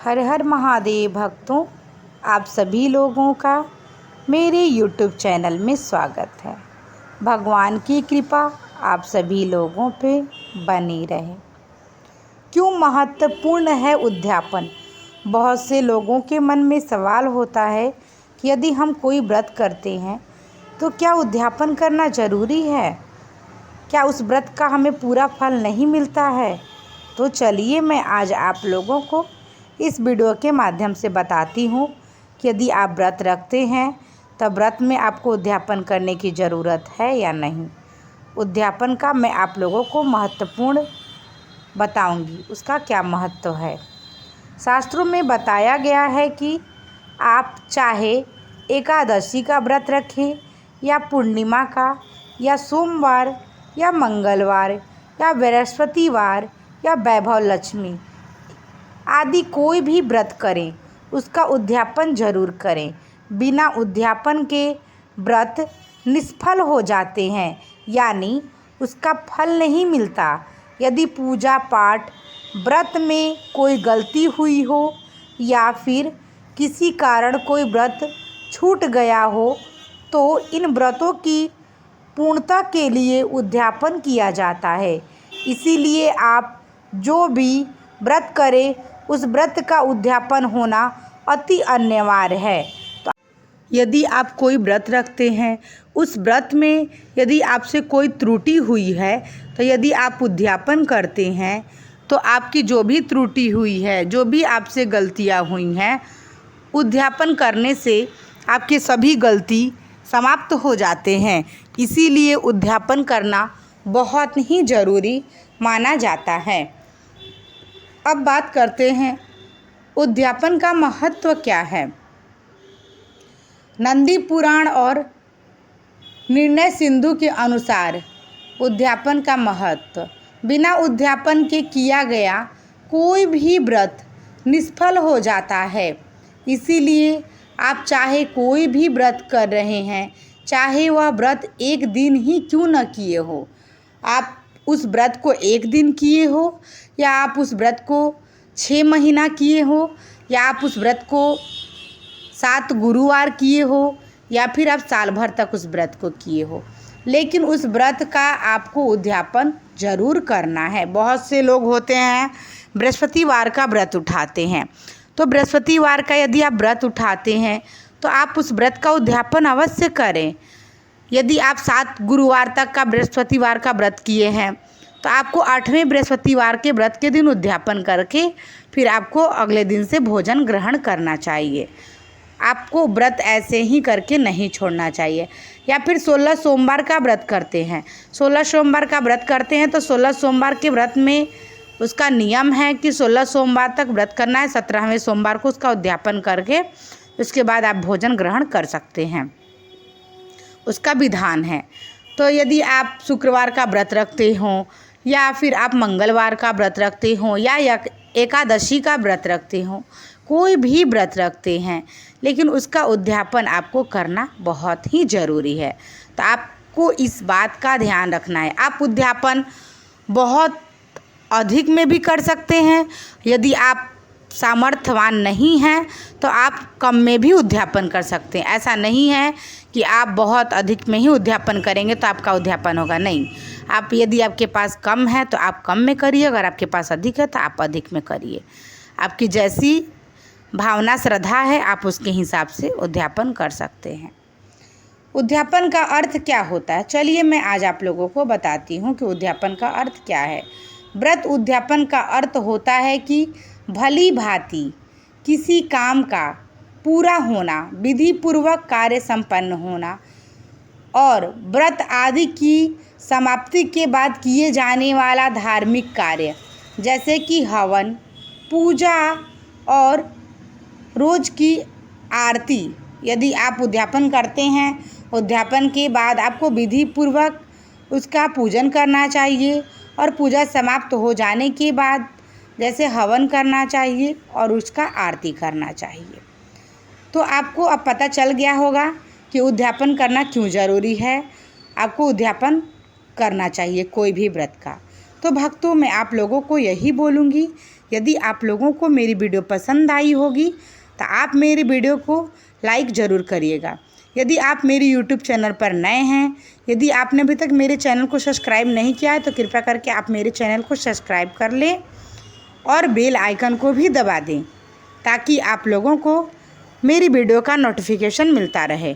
हर हर महादेव भक्तों, आप सभी लोगों का मेरे YouTube चैनल में स्वागत है। भगवान की कृपा आप सभी लोगों पे बनी रहे। क्यों महत्वपूर्ण है उद्यापन? बहुत से लोगों के मन में सवाल होता है कि यदि हम कोई व्रत करते हैं तो क्या उद्यापन करना ज़रूरी है? क्या उस व्रत का हमें पूरा फल नहीं मिलता है? तो चलिए मैं आज आप लोगों को इस वीडियो के माध्यम से बताती हूँ कि यदि आप व्रत रखते हैं तब व्रत में आपको उद्यापन करने की ज़रूरत है या नहीं। उद्यापन का मैं आप लोगों को महत्वपूर्ण बताऊंगी, उसका क्या महत्व है। शास्त्रों में बताया गया है कि आप चाहे एकादशी का व्रत रखें या पूर्णिमा का या सोमवार या मंगलवार या बृहस्पतिवार या वैभव लक्ष्मी आदि कोई भी व्रत करें, उसका उद्यापन जरूर करें। बिना उद्यापन के व्रत निष्फल हो जाते हैं, यानी उसका फल नहीं मिलता। यदि पूजा पाठ व्रत में कोई गलती हुई हो या फिर किसी कारण कोई व्रत छूट गया हो तो इन व्रतों की पूर्णता के लिए उद्यापन किया जाता है। इसीलिए आप जो भी व्रत करें उस व्रत का उद्यापन होना अति अनिवार्य है। तो यदि आप कोई व्रत रखते हैं, उस व्रत में यदि आपसे कोई त्रुटि हुई है तो यदि आप उद्यापन करते हैं तो आपकी जो भी त्रुटि हुई है, जो भी आपसे गलतियां हुई हैं, उद्यापन करने से आपके सभी गलती समाप्त हो जाते हैं। इसीलिए उद्यापन करना बहुत ही ज़रूरी माना जाता है। अब बात करते हैं उद्यापन का महत्व क्या है। नंदी पुराण और निर्णय सिंधु के अनुसार उद्यापन का महत्व, बिना उद्यापन के किया गया कोई भी व्रत निष्फल हो जाता है। इसीलिए आप चाहे कोई भी व्रत कर रहे हैं, चाहे वह व्रत एक दिन ही क्यों न किए हो, आप उस व्रत को एक दिन किए हो या आप उस व्रत को 6 महीना किए हो या आप उस व्रत को 7 गुरुवार किए हो या फिर आप साल भर तक उस व्रत को किए हो, लेकिन उस व्रत का आपको उद्यापन ज़रूर करना है। बहुत से लोग होते हैं बृहस्पतिवार का व्रत उठाते हैं, तो बृहस्पतिवार का यदि आप व्रत उठाते हैं तो आप उस व्रत का उद्यापन अवश्य करें। यदि आप 7 गुरुवार तक का बृहस्पतिवार का व्रत किए हैं तो आपको 8वें बृहस्पतिवार के व्रत के दिन उद्यापन करके फिर आपको अगले दिन से भोजन ग्रहण करना चाहिए। आपको व्रत ऐसे ही करके नहीं छोड़ना चाहिए। या फिर 16 सोमवार का व्रत करते हैं, 16 सोमवार का व्रत करते हैं तो 16 सोमवार के व्रत में उसका नियम है कि 16 सोमवार तक व्रत करना है, 17वें सोमवार को उसका उद्यापन करके उसके बाद आप भोजन ग्रहण कर सकते हैं, उसका विधान है। तो यदि आप शुक्रवार का व्रत रखते हों या फिर आप मंगलवार का व्रत रखते हों या एकादशी का व्रत रखते हों, कोई भी व्रत रखते हैं, लेकिन उसका उद्यापन आपको करना बहुत ही ज़रूरी है। तो आपको इस बात का ध्यान रखना है। आप उद्यापन बहुत अधिक में भी कर सकते हैं। यदि आप सामर्थ्यवान नहीं हैं तो आप कम में भी उद्यापन कर सकते हैं। ऐसा नहीं है कि आप बहुत अधिक में ही उद्यापन करेंगे तो आपका उद्यापन होगा, नहीं। आप यदि आपके पास कम है तो आप कम में करिए, अगर आपके पास अधिक है तो आप अधिक में करिए। आपकी जैसी भावना श्रद्धा है आप उसके हिसाब से उद्यापन कर सकते हैं। उद्यापन का अर्थ क्या होता है, चलिए मैं आज आप लोगों को बताती हूँ कि उद्यापन का अर्थ क्या है। व्रत उद्यापन का अर्थ होता है कि भली भांति किसी काम का पूरा होना, विधि पूर्वक कार्य संपन्न होना और व्रत आदि की समाप्ति के बाद किए जाने वाला धार्मिक कार्य, जैसे कि हवन, पूजा और रोज़ की आरती। यदि आप उद्यापन करते हैं, उद्यापन के बाद आपको विधि पूर्वक उसका पूजन करना चाहिए और पूजा समाप्त हो जाने के बाद जैसे हवन करना चाहिए और उसका आरती करना चाहिए। तो आपको अब पता चल गया होगा कि उद्यापन करना क्यों ज़रूरी है। आपको उद्यापन करना चाहिए कोई भी व्रत का। तो भक्तों, मैं आप लोगों को यही बोलूँगी यदि आप लोगों को मेरी वीडियो पसंद आई होगी तो आप मेरी वीडियो को लाइक ज़रूर करिएगा। यदि आप मेरे यूट्यूब चैनल पर नए हैं, यदि आपने अभी तक मेरे चैनल को सब्सक्राइब नहीं किया है तो कृपया करके आप मेरे चैनल को सब्सक्राइब कर लें और बेल आइकन को भी दबा दें ताकि आप लोगों को मेरी वीडियो का नोटिफिकेशन मिलता रहे।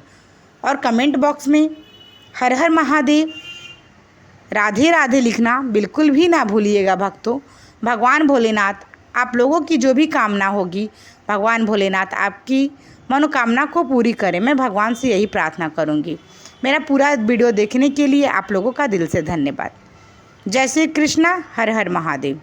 और कमेंट बॉक्स में हर हर महादेव, राधे राधे लिखना बिल्कुल भी ना भूलिएगा भक्तों। भगवान भोलेनाथ आप लोगों की जो भी कामना होगी, भगवान भोलेनाथ आपकी मनोकामना को पूरी करें। मैं भगवान से यही प्रार्थना करूंगी। मेरा पूरा वीडियो देखने के लिए आप लोगों का दिल से धन्यवाद। जय श्री कृष्णा, हर हर महादेव।